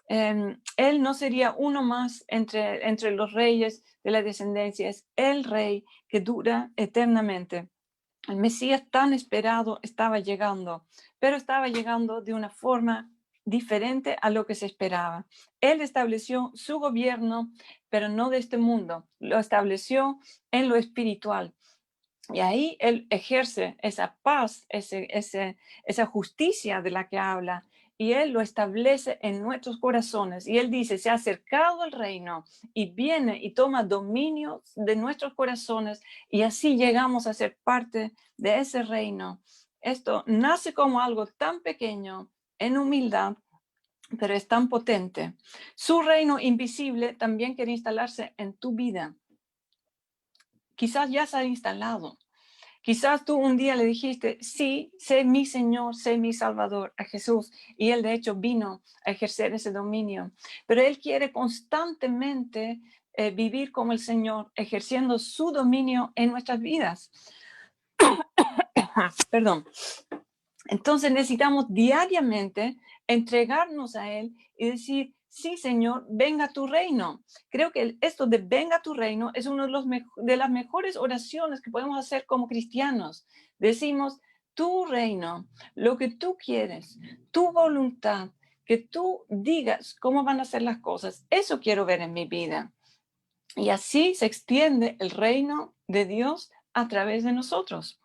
Él no sería uno más entre los reyes de la descendencia, es el rey que dura eternamente. El Mesías tan esperado estaba llegando, pero estaba llegando de una forma diferente a lo que se esperaba. Él estableció su gobierno, pero no de este mundo, lo estableció en lo espiritual. Y ahí él ejerce esa paz, esa justicia de la que habla, y él lo establece en nuestros corazones. Y él dice, se ha acercado el reino y viene y toma dominio de nuestros corazones, y así llegamos a ser parte de ese reino. Esto nace como algo tan pequeño, en humildad, pero es tan potente. Su reino invisible también quiere instalarse en tu vida. Quizás ya se ha instalado. Quizás tú un día le dijiste, sí, sé mi Señor, sé mi Salvador, a Jesús. Y Él de hecho vino a ejercer ese dominio. Pero Él quiere constantemente vivir como el Señor, ejerciendo su dominio en nuestras vidas. Perdón. Entonces necesitamos diariamente entregarnos a Él y decir, sí, Señor, venga tu reino. Creo que esto de venga tu reino es una de las mejores oraciones que podemos hacer como cristianos. Decimos, tu reino, lo que tú quieres, tu voluntad, que tú digas cómo van a ser las cosas. Eso quiero ver en mi vida. Y así se extiende el reino de Dios a través de nosotros.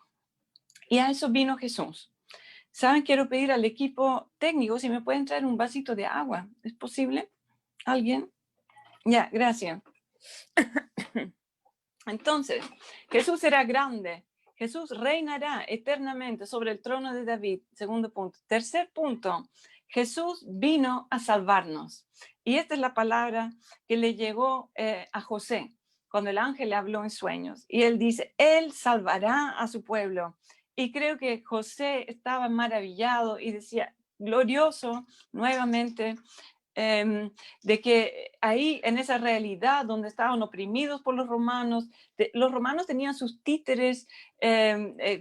Y a eso vino Jesús. ¿Saben? Quiero pedir al equipo técnico si me pueden traer un vasito de agua. ¿Es posible? ¿Alguien? Ya, gracias. Entonces, Jesús será grande. Jesús reinará eternamente sobre el trono de David. Segundo punto. Tercer punto. Jesús vino a salvarnos. Y esta es la palabra que le llegó a José cuando el ángel le habló en sueños. Y él dice, él salvará a su pueblo. Y creo que José estaba maravillado y decía, glorioso nuevamente, de que ahí en esa realidad donde estaban oprimidos por los romanos tenían sus títeres,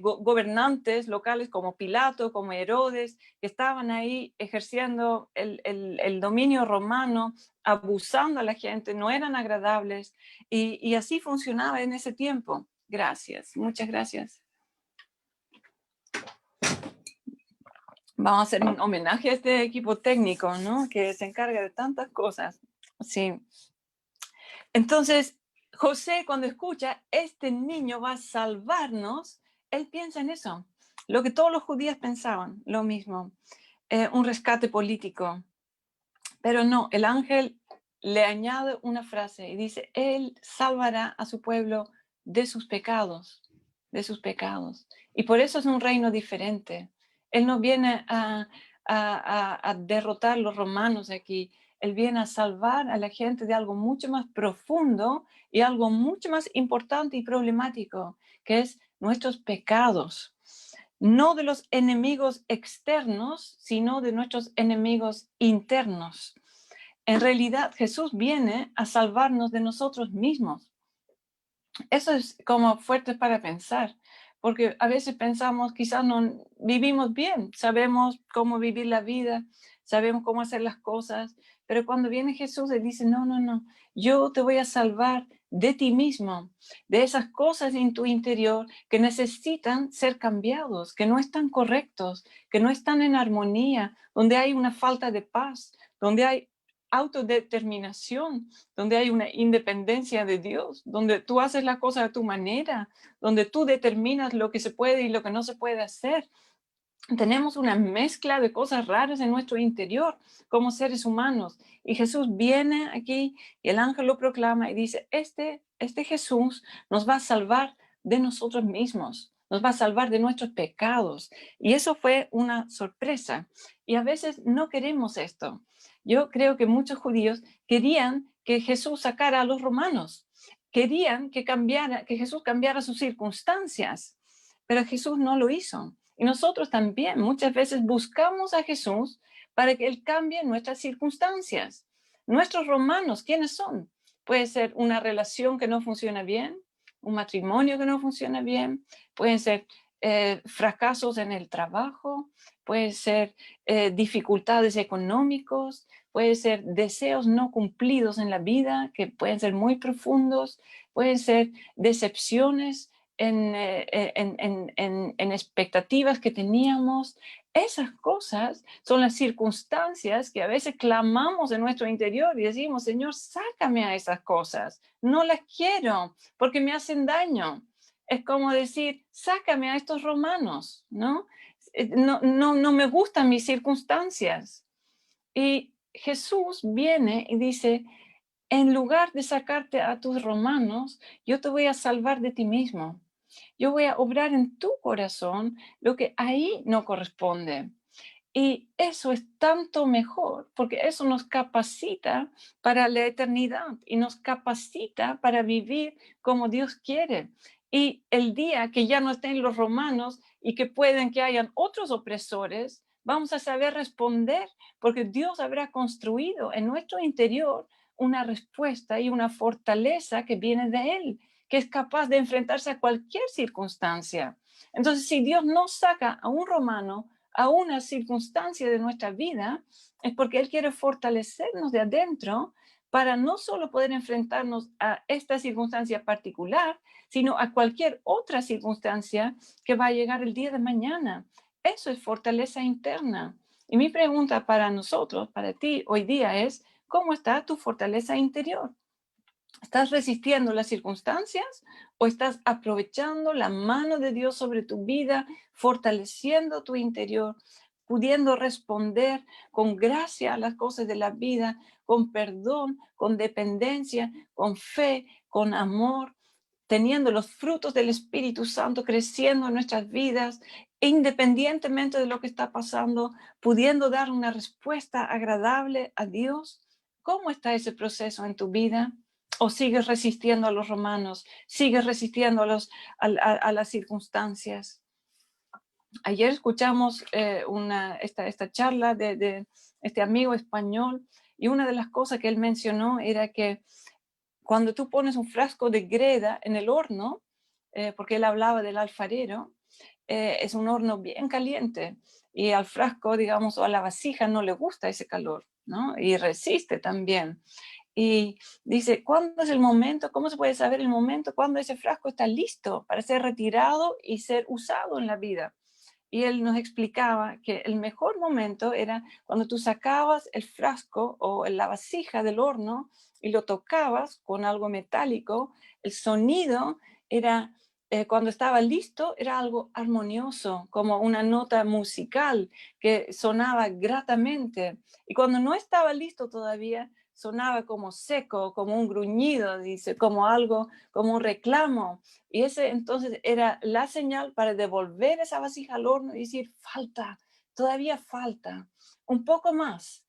gobernantes locales como Pilato, como Herodes, que estaban ahí ejerciendo el dominio romano, abusando a la gente, no eran agradables, y así funcionaba en ese tiempo. Gracias, muchas gracias. Vamos a hacer un homenaje a este equipo técnico, ¿no? Que se encarga de tantas cosas. Sí. Entonces, José, cuando escucha, este niño va a salvarnos, él piensa en eso. Lo que todos los judíos pensaban, lo mismo. Un rescate político. Pero no, el ángel le añade una frase y dice, él salvará a su pueblo de sus pecados, de sus pecados. Y por eso es un reino diferente. Él no viene a derrotar a los romanos aquí. Él viene a salvar a la gente de algo mucho más profundo y algo mucho más importante y problemático, que es nuestros pecados. No de los enemigos externos, sino de nuestros enemigos internos. En realidad, Jesús viene a salvarnos de nosotros mismos. Eso es como fuerte para pensar, porque a veces pensamos, quizás no vivimos bien, sabemos cómo vivir la vida, sabemos cómo hacer las cosas, pero cuando viene Jesús, Él dice, no, yo te voy a salvar de ti mismo, de esas cosas en tu interior que necesitan ser cambiados, que no están correctos, que no están en armonía, donde hay una falta de paz, donde hay autodeterminación, donde hay una independencia de Dios, donde tú haces la cosa a tu manera, donde tú determinas lo que se puede y lo que no se puede hacer. Tenemos una mezcla de cosas raras en nuestro interior como seres humanos. Y Jesús viene aquí y el ángel lo proclama y dice, este Jesús nos va a salvar de nosotros mismos, nos va a salvar de nuestros pecados. Y eso fue una sorpresa. Y a veces no queremos esto. Yo creo que muchos judíos querían que Jesús sacara a los romanos, querían que Jesús cambiara sus circunstancias, pero Jesús no lo hizo. Y nosotros también muchas veces buscamos a Jesús para que Él cambie nuestras circunstancias. Nuestros romanos, ¿quiénes son? Puede ser una relación que no funciona bien, un matrimonio que no funciona bien, pueden ser fracasos en el trabajo, pueden ser dificultades económicas, pueden ser deseos no cumplidos en la vida que pueden ser muy profundos, pueden ser decepciones en expectativas que teníamos. Esas cosas son las circunstancias que a veces clamamos en nuestro interior y decimos, Señor, sácame a esas cosas, no las quiero porque me hacen daño. Es como decir, sácame a estos romanos, ¿no? No me gustan mis circunstancias. Y Jesús viene y dice, en lugar de sacarte a tus romanos, yo te voy a salvar de ti mismo. Yo voy a obrar en tu corazón lo que ahí no corresponde. Y eso es tanto mejor, porque eso nos capacita para la eternidad y nos capacita para vivir como Dios quiere. Y el día que ya no estén los romanos y que pueden que hayan otros opresores, vamos a saber responder, porque Dios habrá construido en nuestro interior una respuesta y una fortaleza que viene de Él, que es capaz de enfrentarse a cualquier circunstancia. Entonces, si Dios no saca a un romano a una circunstancia de nuestra vida, es porque Él quiere fortalecernos de adentro para no solo poder enfrentarnos a esta circunstancia particular, sino a cualquier otra circunstancia que va a llegar el día de mañana. Eso es fortaleza interna. Y mi pregunta para nosotros, para ti hoy día es, ¿cómo está tu fortaleza interior? ¿Estás resistiendo las circunstancias o estás aprovechando la mano de Dios sobre tu vida, fortaleciendo tu interior, pudiendo responder con gracia a las cosas de la vida, con perdón, con dependencia, con fe, con amor, teniendo los frutos del Espíritu Santo creciendo en nuestras vidas, independientemente de lo que está pasando, pudiendo dar una respuesta agradable a Dios? ¿Cómo está ese proceso en tu vida? ¿O sigues resistiendo a los romanos? ¿Sigues resistiendo a las circunstancias? Ayer escuchamos esta charla de este amigo español, y una de las cosas que él mencionó era que cuando tú pones un frasco de greda en el horno, porque él hablaba del alfarero, es un horno bien caliente y al frasco, digamos, o a la vasija no le gusta ese calor, ¿no? Y resiste también. Y dice, ¿cuándo es el momento? ¿Cómo se puede saber el momento cuando ese frasco está listo para ser retirado y ser usado en la vida? Y él nos explicaba que el mejor momento era cuando tú sacabas el frasco o la vasija del horno y lo tocabas con algo metálico. El sonido era, cuando estaba listo, era algo armonioso, como una nota musical que sonaba gratamente. Y cuando no estaba listo todavía, sonaba como seco, como un gruñido, dice, como algo, como un reclamo. Y ese entonces era la señal para devolver esa vasija al horno y decir, falta, todavía falta, un poco más,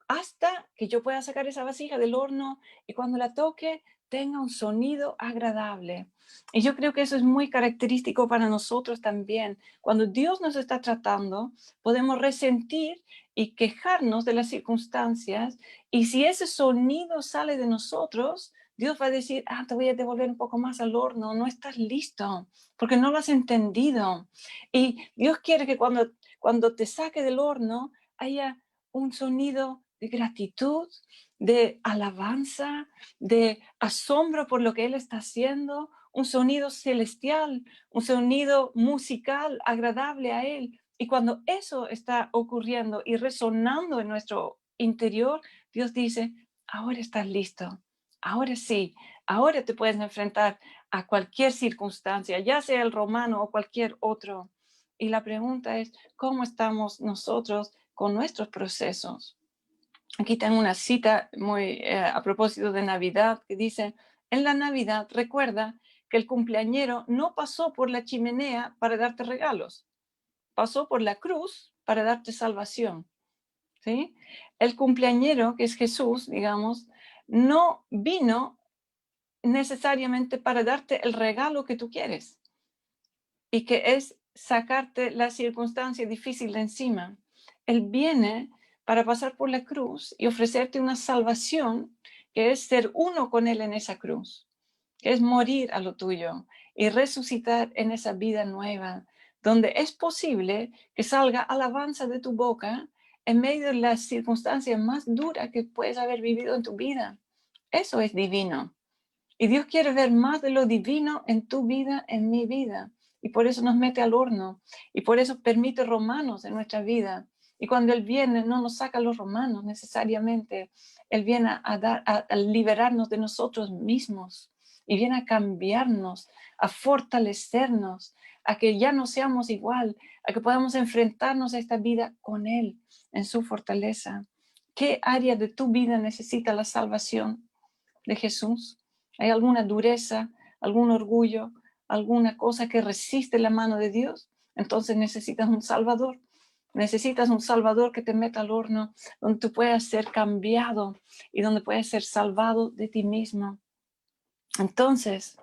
hasta que yo pueda sacar esa vasija del horno y cuando la toque tenga un sonido agradable. Y yo creo que eso es muy característico para nosotros también. Cuando Dios nos está tratando, podemos resentir y quejarnos de las circunstancias, y si ese sonido sale de nosotros, Dios va a decir, te voy a devolver un poco más al horno, no estás listo, porque no lo has entendido. Y Dios quiere que cuando te saque del horno haya un sonido de gratitud, de alabanza, de asombro por lo que Él está haciendo, un sonido celestial, un sonido musical agradable a Él. Y cuando eso está ocurriendo y resonando en nuestro interior, Dios dice, ahora estás listo. Ahora sí, ahora te puedes enfrentar a cualquier circunstancia, ya sea el romano o cualquier otro. Y la pregunta es, ¿cómo estamos nosotros con nuestros procesos? Aquí tengo una cita muy a propósito de Navidad que dice, en la Navidad recuerda que el cumpleañero no pasó por la chimenea para darte regalos, pasó por la cruz para darte salvación. ¿Sí? El cumpleañero, que es Jesús, digamos, no vino necesariamente para darte el regalo que tú quieres y que es sacarte la circunstancia difícil de encima. Él viene para pasar por la cruz y ofrecerte una salvación que es ser uno con Él en esa cruz, que es morir a lo tuyo y resucitar en esa vida nueva, donde es posible que salga alabanza de tu boca en medio de las circunstancias más duras que puedes haber vivido en tu vida. Eso es divino. Y Dios quiere ver más de lo divino en tu vida, en mi vida. Y por eso nos mete al horno. Y por eso permite romanos en nuestra vida. Y cuando Él viene, no nos saca los romanos necesariamente. Él viene a liberarnos de nosotros mismos. Y viene a cambiarnos, a fortalecernos, a que ya no seamos igual, a que podamos enfrentarnos a esta vida con Él, en su fortaleza. ¿Qué área de tu vida necesita la salvación de Jesús? ¿Hay alguna dureza, algún orgullo, alguna cosa que resiste la mano de Dios? Entonces necesitas un Salvador. Necesitas un Salvador que te meta al horno, donde tú puedas ser cambiado y donde puedas ser salvado de ti mismo. Entonces,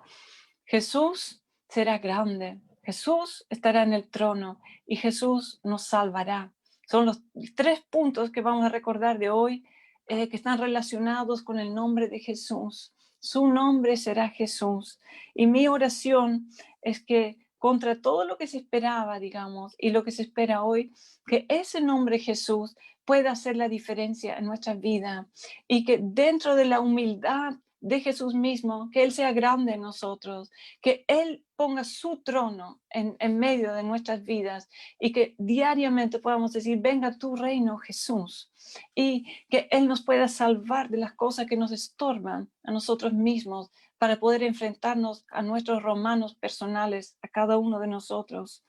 Jesús será grande. Jesús estará en el trono y Jesús nos salvará. Son los 3 puntos que vamos a recordar de hoy, que están relacionados con el nombre de Jesús. Su nombre será Jesús. Y mi oración es que contra todo lo que se esperaba, digamos, y lo que se espera hoy, que ese nombre Jesús pueda hacer la diferencia en nuestra vida y que dentro de la humildad de Jesús mismo, que Él sea grande en nosotros, que Él ponga su trono en medio de nuestras vidas y que diariamente podamos decir, venga tu reino, Jesús, y que Él nos pueda salvar de las cosas que nos estorban a nosotros mismos para poder enfrentarnos a nuestros romanos personales, a cada uno de nosotros.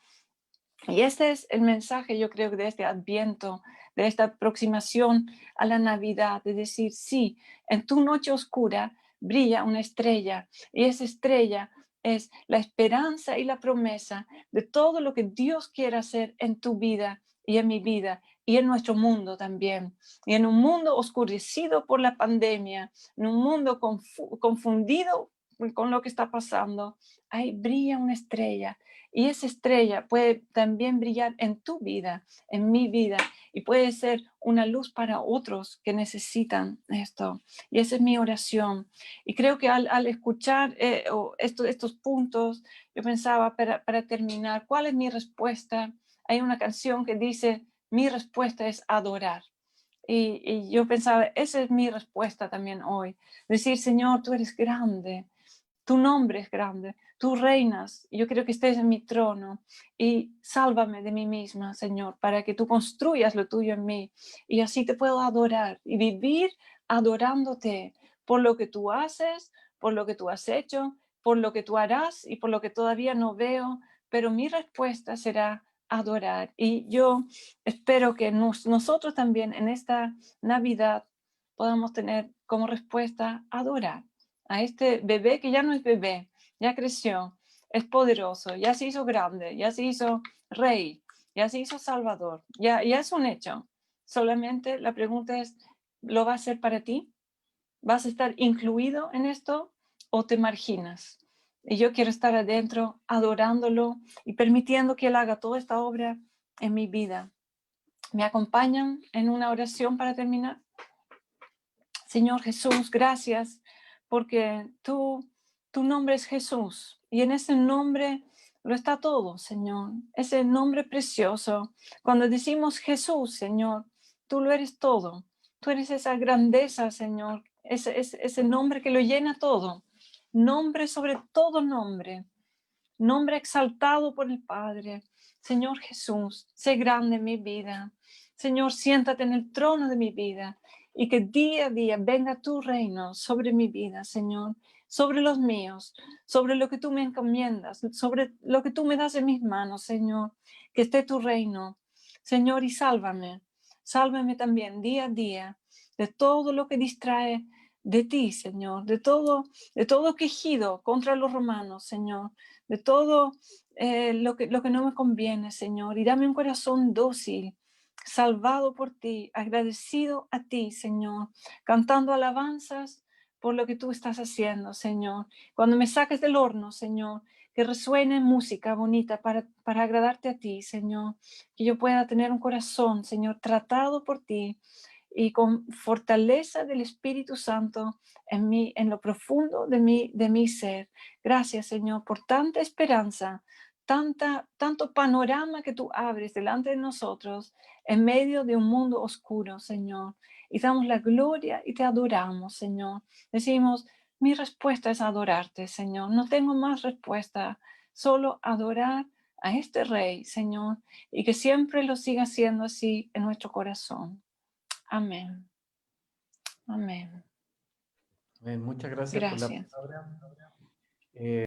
Y este es el mensaje, yo creo, de este Adviento, de esta aproximación a la Navidad, de decir, sí, en tu noche oscura brilla una estrella, y esa estrella es la esperanza y la promesa de todo lo que Dios quiere hacer en tu vida y en mi vida y en nuestro mundo también. Y en un mundo oscurecido por la pandemia, en un mundo confundido con lo que está pasando, ahí brilla una estrella. Y esa estrella puede también brillar en tu vida, en mi vida, y puede ser una luz para otros que necesitan esto. Y esa es mi oración. Y creo que al escuchar estos puntos, yo pensaba para terminar, ¿cuál es mi respuesta? Hay una canción que dice, mi respuesta es adorar. Y yo pensaba, esa es mi respuesta también hoy. Decir, Señor, tú eres grande. Tu nombre es grande, tú reinas, yo quiero que estés en mi trono y sálvame de mí misma, Señor, para que tú construyas lo tuyo en mí y así te puedo adorar y vivir adorándote por lo que tú haces, por lo que tú has hecho, por lo que tú harás y por lo que todavía no veo, pero mi respuesta será adorar. Y yo espero que nosotros también en esta Navidad podamos tener como respuesta adorar a este bebé que ya no es bebé, ya creció, es poderoso, ya se hizo grande, ya se hizo rey, ya se hizo salvador, ya es un hecho. Solamente la pregunta es, ¿lo va a hacer para ti? ¿Vas a estar incluido en esto o te marginas? Y yo quiero estar adentro adorándolo y permitiendo que Él haga toda esta obra en mi vida. ¿Me acompañan en una oración para terminar? Señor Jesús, gracias porque tu nombre es Jesús y en ese nombre lo está todo, Señor. Ese nombre precioso. Cuando decimos Jesús, Señor, tú lo eres todo. Tú eres esa grandeza, Señor. Ese nombre que lo llena todo. Nombre sobre todo nombre. Nombre exaltado por el Padre. Señor Jesús, sé grande en mi vida. Señor, siéntate en el trono de mi vida y que día a día venga tu reino sobre mi vida, Señor, sobre los míos, sobre lo que tú me encomiendas, sobre lo que tú me das en mis manos, Señor, que esté tu reino, Señor, y sálvame. Sálvame también día a día de todo lo que distrae de ti, Señor, de todo quejido contra los romanos, Señor, de todo lo que no me conviene, Señor, y dame un corazón dócil, salvado por ti, agradecido a ti, Señor, cantando alabanzas por lo que tú estás haciendo, Señor. Cuando me saques del horno, Señor, que resuene música bonita para agradarte a ti, Señor, que yo pueda tener un corazón, Señor, tratado por ti y con fortaleza del Espíritu Santo en mí, en lo profundo de mi ser. Gracias, Señor, por tanta esperanza, tanto panorama que tú abres delante de nosotros en medio de un mundo oscuro, Señor. Y damos la gloria y te adoramos, Señor. Decimos, mi respuesta es adorarte, Señor. No tengo más respuesta, solo adorar a este Rey, Señor, y que siempre lo siga siendo así en nuestro corazón. Amén. Amén. Muchas gracias por la Gracias. palabra.